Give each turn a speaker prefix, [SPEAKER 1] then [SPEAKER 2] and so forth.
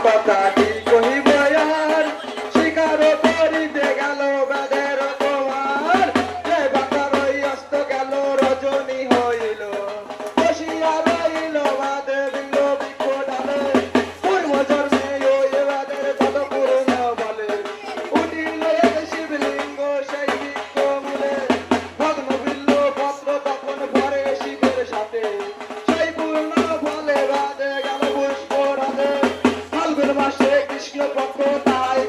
[SPEAKER 1] কথা কি কহিব আর শিকার করিতে গেল বেদের তোমার যে বাতার ওই অস্ত গেল রজনী হইল বসিয়া রইল বাদে বিল বৃক্ষ ডালে পূর্ব জন্মে ওই বেদের কত পুরনো বলে উঠিল এক শিবলিঙ্গ সেই বৃক্ষ মূলে ভগ্ন বিল্ল পত্র তখন ভরে শিবের সাথে সেই পূর্ণ ফলে বাদে গেল পুষ্প রাধে ফাল্গুন মাসে কৃষ্ণ পক্ষ তাই